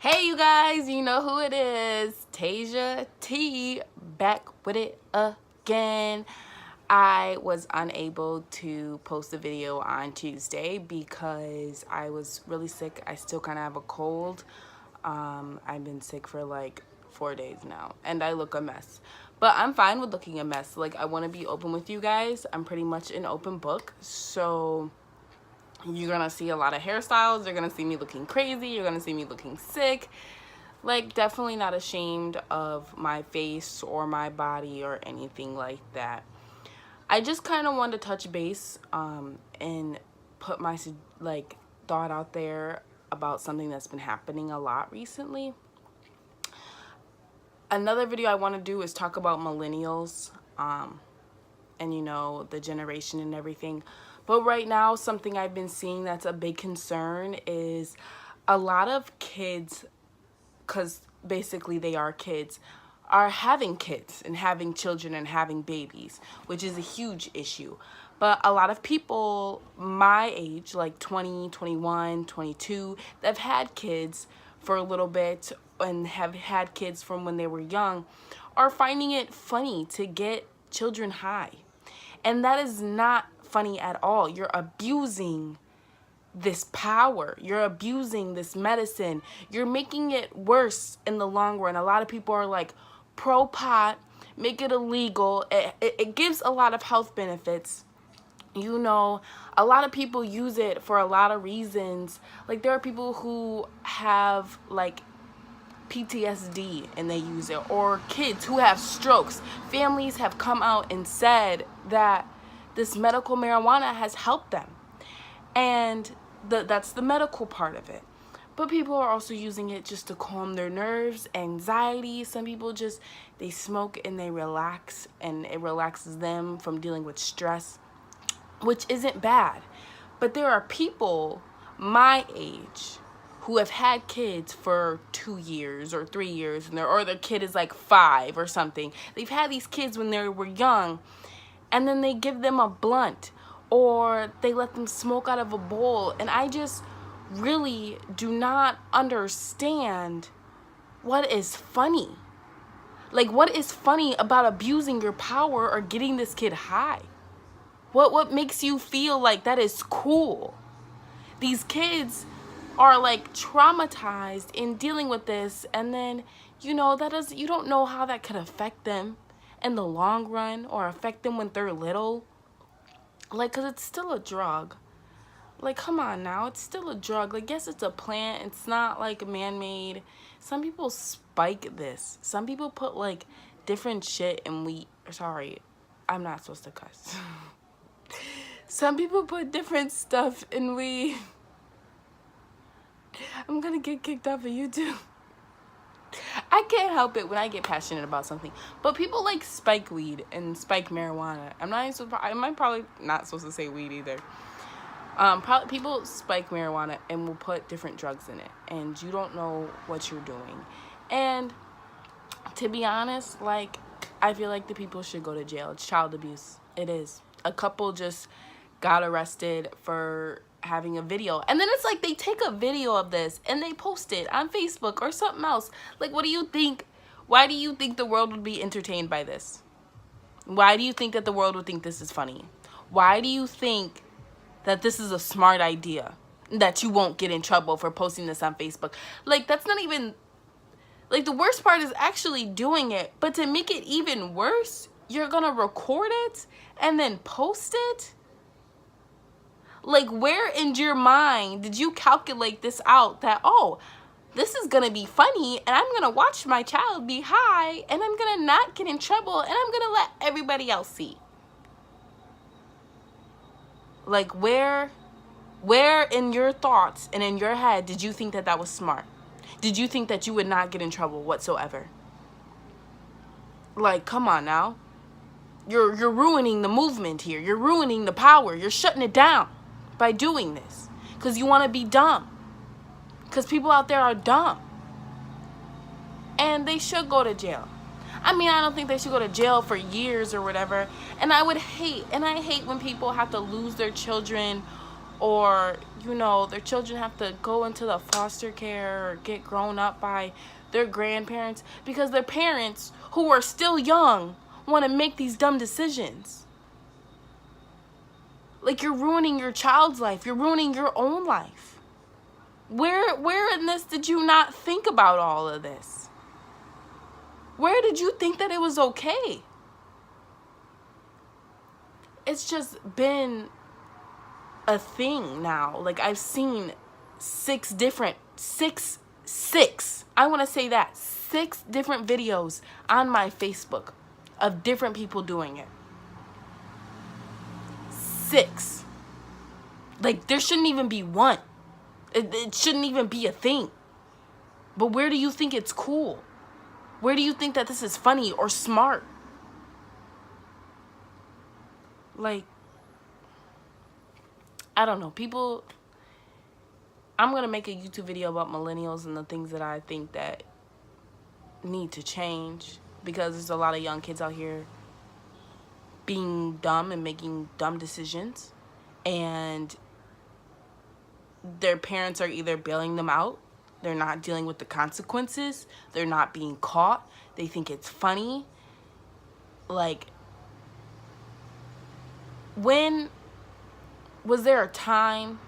Hey you guys, you know who it is. Taija T back with it again. I was unable to post a video on Tuesday because I was really sick. I still kind of have a cold. I've been sick for like 4 days now and I look a mess. But I'm fine with looking a mess. Like, I want to be open with you guys. I'm pretty much an open book. So you're gonna see a lot of hairstyles. You're gonna see me looking crazy. You're gonna see me looking sick. Like, definitely not ashamed of my face or my body or anything like that. I just kind of wanted to touch base and put my thought out there about something that's been happening a lot recently. Another video I want to do is talk about millennials and, you know, the generation and everything. But right now, something I've been seeing that's a big concern is a lot of kids, because basically they are kids, are having kids and having children and having babies, which is a huge issue. But a lot of people my age, like 20, 21, 22, that have had kids for a little bit and have had kids from when they were young, are finding it funny to get children high. And that is not funny at all. You're abusing this power. You're abusing this medicine. You're making it worse in the long run. A lot of people are like pro pot, make it illegal. It gives a lot of health benefits. You know, a lot of people use it for a lot of reasons. Like, there are people who have like PTSD and they use it, or kids who have strokes. Families have come out and said that this medical marijuana has helped them, and that's the medical part of it. But people are also using it just to calm their nerves, anxiety. Some people just, they smoke and they relax, and it relaxes them from dealing with stress, which isn't bad. But there are people my age who have had kids for 2 years or 3 years, and their kid is like 5 or something. They've had these kids when they were young, and then they give them a blunt or they let them smoke out of a bowl. And I just really do not understand what is funny. Like, what is funny about abusing your power or getting this kid high? What makes you feel like that is cool? These kids are like traumatized in dealing with this, and then, you know, you don't know how that could affect them in the long run or affect them when they're little. Like, because it's still a drug. Like, come on now, it's still a drug. Like, yes, it's a plant. It's not like man-made. Some people spike this. Some people put like different shit in wheat. Sorry, I'm not supposed to cuss. Some people put different stuff in weed. I'm gonna get kicked off of YouTube. I can't help it when I get passionate about something. But people like spike weed and spike marijuana. I'm probably not supposed to say weed either. People spike marijuana and will put different drugs in it, and you don't know what you're doing. And to be honest, like, I feel like the people should go to jail. It's child abuse. It is. A couple just got arrested for having a video, and then it's like they take a video of this and they post it on Facebook or something else. Like, what do you think? Why do you think the world would be entertained by this? Why do you think that the world would think this is funny? Why do you think that this is a smart idea, that you won't get in trouble for posting this on Facebook? Like, that's not even, like, the worst part is actually doing it. But to make it even worse, you're gonna record it and then post it? Like, where in your mind did you calculate this out, that, oh, this is gonna be funny and I'm gonna watch my child be high and I'm gonna not get in trouble and I'm gonna let everybody else see? Like, where in your thoughts and in your head did you think that that was smart? Did you think that you would not get in trouble whatsoever? Like, come on now. You're ruining the movement here. You're ruining the power. You're shutting it down by doing this because you want to be dumb. Because people out there are dumb. And they should go to jail. I mean, I don't think they should go to jail for years or whatever. And I hate when people have to lose their children or, you know, their children have to go into the foster care or get grown up by their grandparents because their parents, who are still young, want to make these dumb decisions. Like, you're ruining your child's life. You're ruining your own life. Where in this did you not think about all of this? Where did you think that it was okay? It's just been a thing now. Like, I've seen six, I want to say that, 6 different videos on my Facebook of different people doing it. 6. Like, there shouldn't even be one. It shouldn't even be a thing. But where do you think it's cool? Where do you think that this is funny or smart? Like, I don't know. People, I'm going to make a YouTube video about millennials and the things that I think that need to change, because there's a lot of young kids out here being dumb and making dumb decisions, and their parents are either bailing them out, they're not dealing with the consequences, they're not being caught, they think it's funny. Like, when was there a time,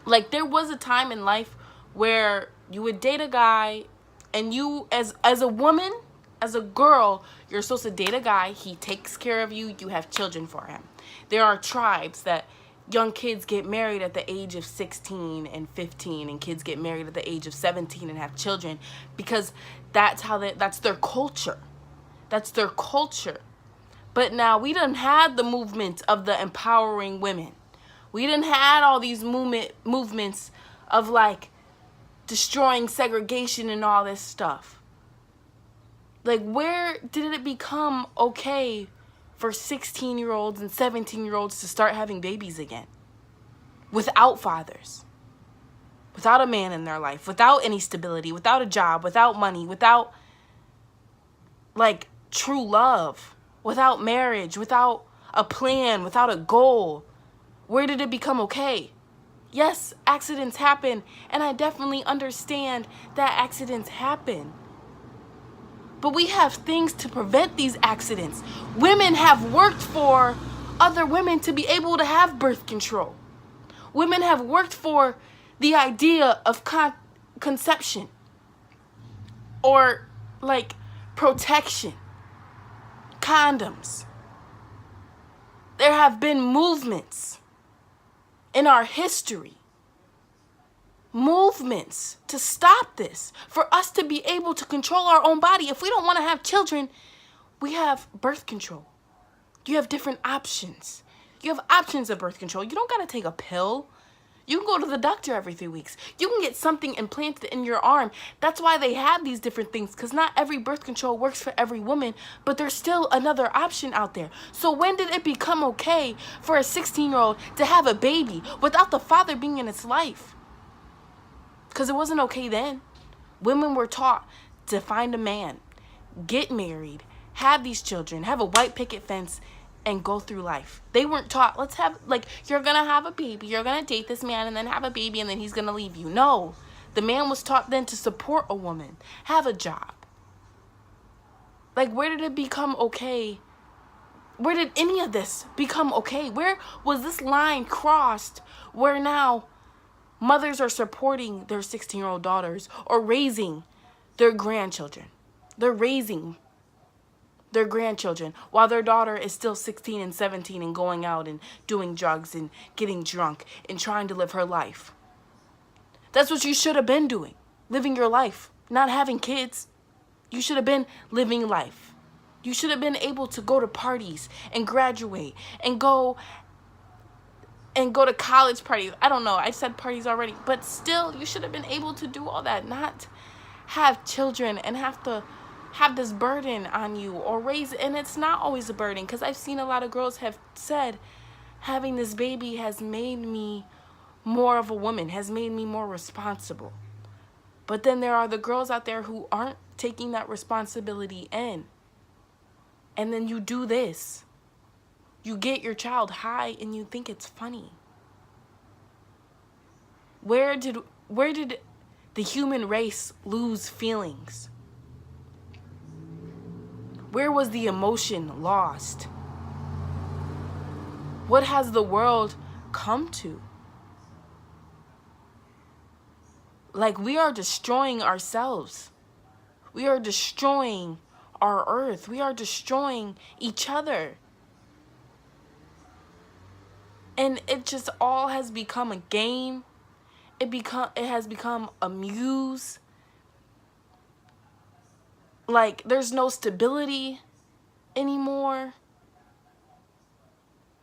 like, there was a time in life where you would date a guy, and you, as a woman, as a girl, you're supposed to date a guy, he takes care of you, you have children for him. There are tribes that young kids get married at the age of 16 and 15, and kids get married at the age of 17 and have children, because that's their culture. That's their culture. But now we done had the movement of the empowering women. We done had all these movements of, like, destroying segregation and all this stuff. Like, where did it become okay for 16-year-olds and 17-year-olds to start having babies again? Without fathers. Without a man in their life. Without any stability. Without a job. Without money. Without, like, true love. Without marriage. Without a plan. Without a goal. Where did it become okay? Yes, accidents happen. And I definitely understand that accidents happen. But we have things to prevent these accidents. Women have worked for other women to be able to have birth control. Women have worked for the idea of conception. Or, like, protection. Condoms. There have been movements in our history. Movements to stop this, for us to be able to control our own body. If we don't want to have children, we have birth control. You have different options. You have options of birth control. You don't got to take a pill. You can go to the doctor every 3 weeks. You can get something implanted in your arm. That's why they have these different things, because not every birth control works for every woman, but there's still another option out there. So when did it become okay for a 16-year-old to have a baby without the father being in its life? Because it wasn't okay then. Women were taught to find a man, get married, have these children, have a white picket fence, and go through life. They weren't taught, let's have, like, you're going to have a baby, you're going to date this man, and then have a baby, and then he's going to leave you. No. The man was taught then to support a woman, have a job. Like, where did it become okay? Where did any of this become okay? Where was this line crossed where now mothers are supporting their 16-year-old daughters or raising their grandchildren? They're raising their grandchildren while their daughter is still 16 and 17 and going out and doing drugs and getting drunk and trying to live her life. That's what you should have been doing. Living your life. Not having kids. You should have been living life. You should have been able to go to parties and graduate and go to college parties. I don't know. I said parties already. But still, you should have been able to do all that. Not have children and have to have this burden on you or raise. And it's not always a burden, because I've seen a lot of girls have said having this baby has made me more of a woman, has made me more responsible. But then there are the girls out there who aren't taking that responsibility in. And then you do this. You get your child high and you think it's funny. Where did the human race lose feelings? Where was the emotion lost? What has the world come to? Like, we are destroying ourselves. We are destroying our earth. We are destroying each other. And it just all has become a game. It has become a muse. Like, there's no stability anymore.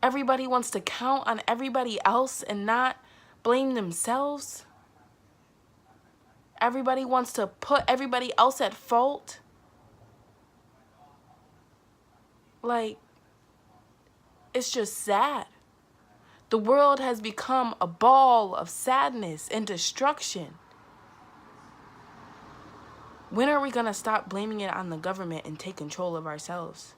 Everybody wants to count on everybody else and not blame themselves. Everybody wants to put everybody else at fault. Like, it's just sad. The world has become a ball of sadness and destruction. When are we going to stop blaming it on the government and take control of ourselves?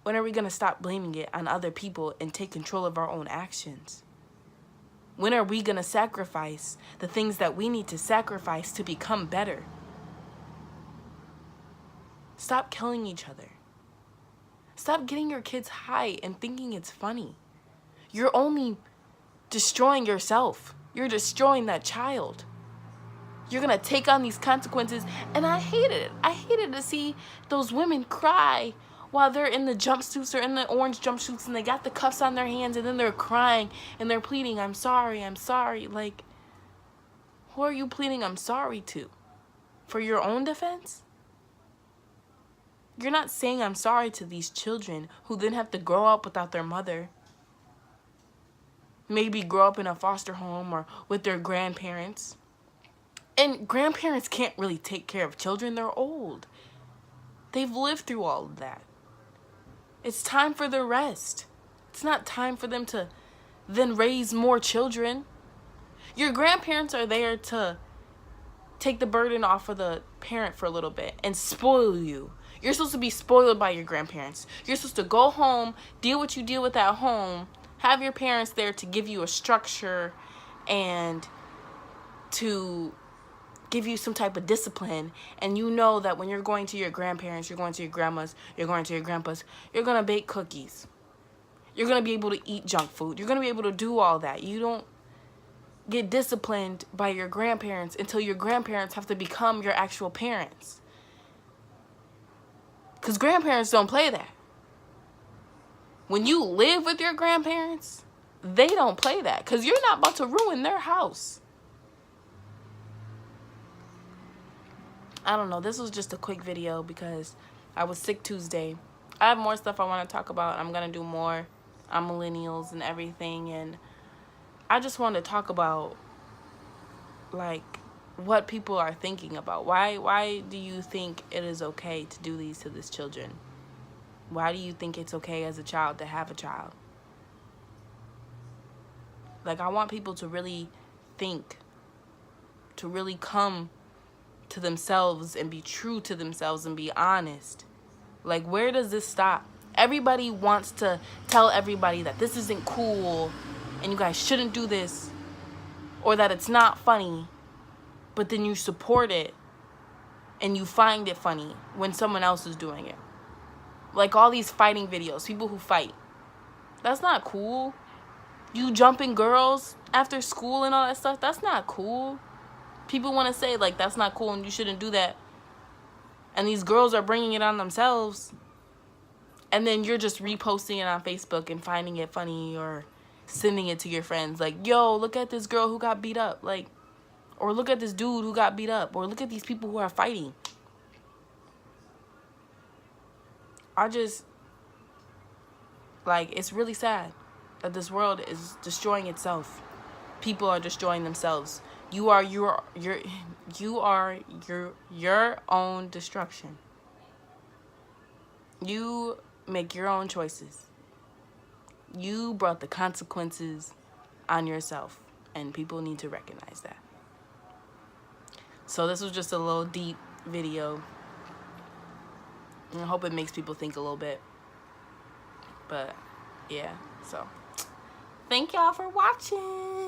When are we going to stop blaming it on other people and take control of our own actions? When are we going to sacrifice the things that we need to sacrifice to become better? Stop killing each other. Stop getting your kids high and thinking it's funny. You're only destroying yourself. You're destroying that child. You're going to take on these consequences. And I hated it. I hated to see those women cry while they're in the jumpsuits or in the orange jumpsuits and they got the cuffs on their hands and then they're crying and they're pleading, I'm sorry, I'm sorry. Like, who are you pleading I'm sorry to? For your own defense? You're not saying I'm sorry to these children who then have to grow up without their mother. Maybe grow up in a foster home or with their grandparents. And grandparents can't really take care of children. They're old. They've lived through all of that. It's time for the rest. It's not time for them to then raise more children. Your grandparents are there to take the burden off of the parent for a little bit and spoil you. You're supposed to be spoiled by your grandparents. You're supposed to go home, deal what you deal with at home, have your parents there to give you a structure and to give you some type of discipline. And you know that when you're going to your grandparents, you're going to your grandmas, you're going to your grandpas, you're going to bake cookies. You're going to be able to eat junk food. You're going to be able to do all that. You don't get disciplined by your grandparents until your grandparents have to become your actual parents. Because grandparents don't play that. When you live with your grandparents, they don't play that. Because you're not about to ruin their house. I don't know. This was just a quick video because I was sick Tuesday. I have more stuff I want to talk about. I'm going to do more on millennials and everything. And I just want to talk about, like, what people are thinking about. Why do you think it is okay to do these to these children? Why do you think it's okay as a child to have a child? Like, I want people to really think, to really come to themselves and be true to themselves and be honest. Like, where does this stop? Everybody wants to tell everybody that this isn't cool and you guys shouldn't do this, or that it's not funny, but then you support it and you find it funny when someone else is doing it. Like all these fighting videos, people who fight. That's not cool. You jumping girls after school and all that stuff, that's not cool. People want to say, like, that's not cool and you shouldn't do that. And these girls are bringing it on themselves. And then you're just reposting it on Facebook and finding it funny or sending it to your friends. Like, yo, look at this girl who got beat up. Like, or look at this dude who got beat up. Or look at these people who are fighting. Like, it's really sad that this world is destroying itself. People are destroying themselves. You are your own destruction. You make your own choices. You brought the consequences on yourself, and people need to recognize that. So this was just a little deep video. And I hope it makes people think a little bit. But yeah, so thank y'all for watching.